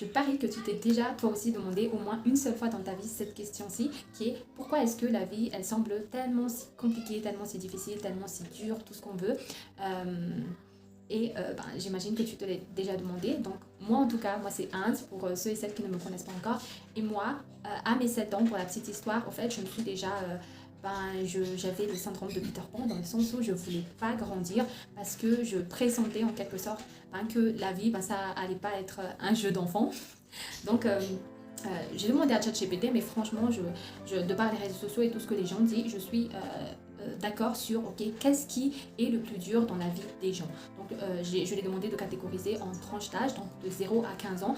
je parie que tu t'es déjà toi aussi demandé au moins une seule fois dans ta vie cette question-ci, qui est pourquoi est-ce que la vie, elle semble tellement si compliquée, tellement si difficile, tellement si dure, tout ce qu'on veut. J'imagine que tu te l'as déjà demandé. Donc moi en tout cas, moi c'est Inde pour ceux et celles qui ne me connaissent pas encore. Et moi, à mes 7 ans, pour la petite histoire, en fait, je me suis déjà... j'avais le syndrome de Peter Pan dans le sens où je voulais pas grandir parce que je pressentais en quelque sorte que la vie, ça allait pas être un jeu d'enfant. Donc j'ai demandé à ChatGPT, mais franchement, de par les réseaux sociaux et tout ce que les gens disent, je suis d'accord sur qu'est-ce qui est le plus dur dans la vie des gens. Donc je lui ai demandé de catégoriser en tranches d'âge, donc de 0 à 15 ans,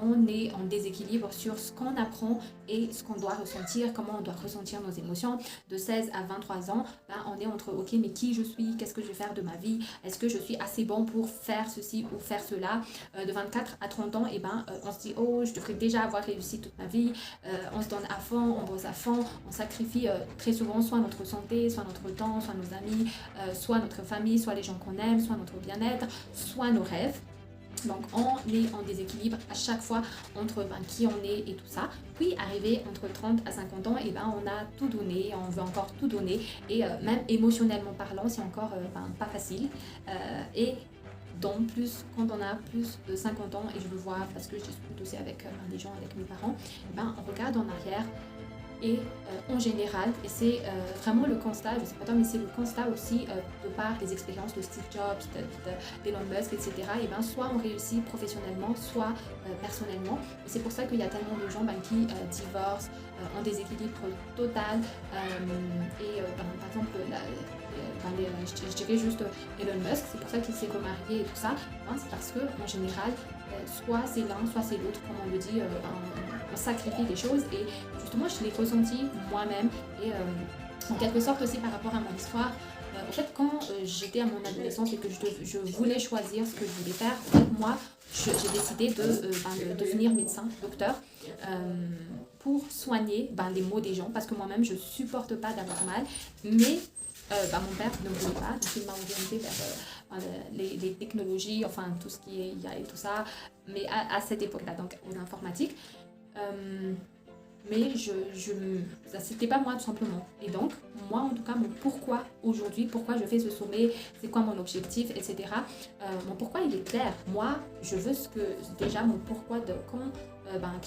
on est en déséquilibre sur ce qu'on apprend et ce qu'on doit ressentir, comment on doit ressentir nos émotions. De 16 à 23 ans, on est entre mais qui je suis, qu'est-ce que je vais faire de ma vie, est-ce que je suis assez bon pour faire ceci ou faire cela. De 24 à 30 ans, on se dit je devrais déjà avoir réussi toute ma vie. On se donne à fond, on bosse à fond, on sacrifie très souvent soit notre santé, soit notre temps, soit nos amis, soit notre famille, soit les gens qu'on aime, soit notre bien-être, soit nos rêves. Donc on est en déséquilibre à chaque fois entre qui on est et tout ça. Puis arrivé entre 30 à 50 ans, on a tout donné, on veut encore tout donner. Et même émotionnellement parlant, c'est encore pas facile. Et donc plus, quand on a plus de 50 ans, et je le vois parce que je discute aussi avec des gens, avec mes parents, on regarde en arrière. Et en général, et c'est vraiment le constat, je ne sais pas toi, mais c'est le constat aussi de par les expériences de Steve Jobs, d'Elon Musk, etc. Soit on réussit professionnellement, soit personnellement. Et c'est pour ça qu'il y a tellement de gens qui divorcent, en déséquilibre total. Par exemple, je dirais juste Elon Musk, c'est pour ça qu'il s'est remarié et tout ça. C'est parce qu'en général, soit c'est l'un, soit c'est l'autre, comme on le dit, on sacrifie des choses. Et justement, je l'ai ressenti moi-même. Et en quelque sorte aussi par rapport à mon histoire, en fait, quand j'étais à mon adolescence et que je voulais choisir ce que je voulais faire, en fait, moi, j'ai décidé de devenir médecin, docteur, pour soigner les maux des gens, parce que moi-même, je supporte pas d'avoir mal, mais mon père ne voulait pas, donc il m'a orienté vers les technologies, enfin tout ce qui est IA et tout ça, mais à cette époque-là, donc en informatique. Mais c'était pas moi tout simplement. Et donc, moi en tout cas, mon pourquoi aujourd'hui, pourquoi je fais ce sommet, c'est quoi mon objectif, etc. Mon pourquoi il est clair. Moi, je veux déjà mon pourquoi de quand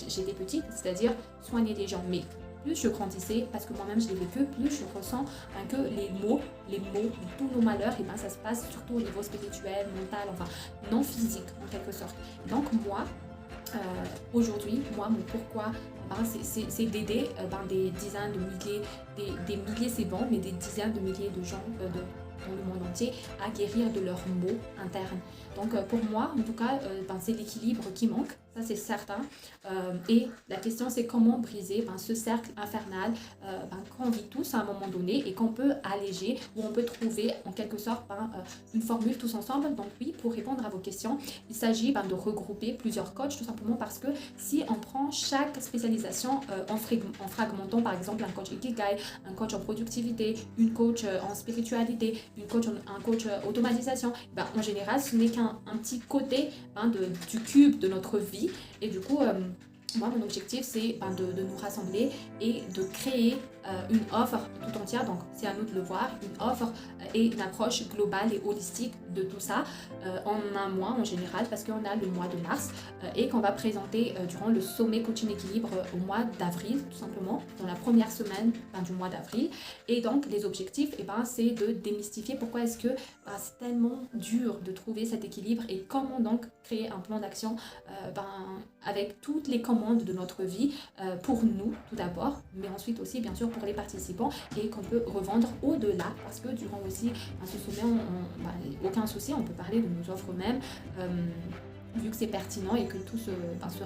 j'étais petite, c'est-à-dire soigner les gens. Mais plus je grandissais, parce que moi-même je l'ai vécu, plus je ressens que les mots, tous nos malheurs, ça se passe surtout au niveau spirituel, mental, enfin non physique en quelque sorte. Donc moi, aujourd'hui, mon pourquoi, c'est d'aider des dizaines de milliers, des milliers c'est bon, mais des dizaines de milliers de gens dans le monde entier à guérir de leurs maux internes. Donc pour moi, en tout cas, c'est l'équilibre qui manque, ça c'est certain. Et la question c'est comment briser ce cercle infernal qu'on vit tous à un moment donné et qu'on peut alléger, où on peut trouver en quelque sorte une formule tous ensemble. Donc oui, pour répondre à vos questions, il s'agit de regrouper plusieurs coachs, tout simplement parce que si on prend chaque spécialisation en fragmentant, par exemple un coach Ikigai, un coach en productivité, une coach en spiritualité, un coach automatisation, en général ce n'est qu'un petit côté du cube de notre vie. Et du coup, moi, mon objectif, c'est de nous rassembler et de créer une offre tout entière. Donc, c'est à nous de le voir, une offre et une approche globale et holistique de tout ça en un mois en général, parce qu'on a le mois de mars et qu'on va présenter durant le sommet coaching équilibre au mois d'avril, tout simplement, dans la première semaine du mois d'avril. Et donc, les objectifs, c'est de démystifier pourquoi est-ce que c'est tellement dur de trouver cet équilibre et comment donc créer un plan d'action avec toutes les commandes de notre vie pour nous tout d'abord, mais ensuite aussi bien sûr pour les participants et qu'on peut revendre au-delà, parce que durant aussi ce sommet, aucun souci, on peut parler de nos offres même, vu que c'est pertinent et que tout se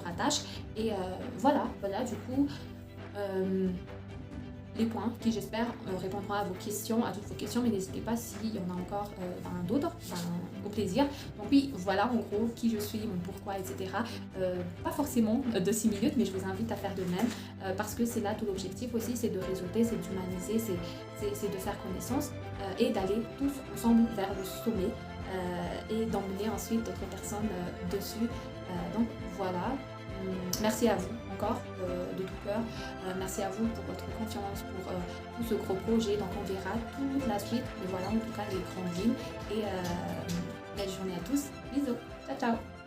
rattache. Et voilà du coup les points qui j'espère répondront à vos questions, à toutes vos questions, mais n'hésitez pas s'il y en a encore d'autres, au plaisir. Donc oui, voilà en gros qui je suis, mon pourquoi, etc. Pas forcément de 6 minutes, mais je vous invite à faire de même, parce que c'est là tout l'objectif aussi, c'est de réseauter, c'est d'humaniser, c'est de faire connaissance et d'aller tous ensemble vers le sommet et d'emmener ensuite d'autres personnes dessus. Donc voilà. merci à vous encore de tout cœur. Merci à vous pour votre confiance, pour tout ce gros projet. Donc on verra toute la suite. Mais voilà en tout cas les grandes lignes. Et belle journée à tous. Bisous. Ciao, ciao.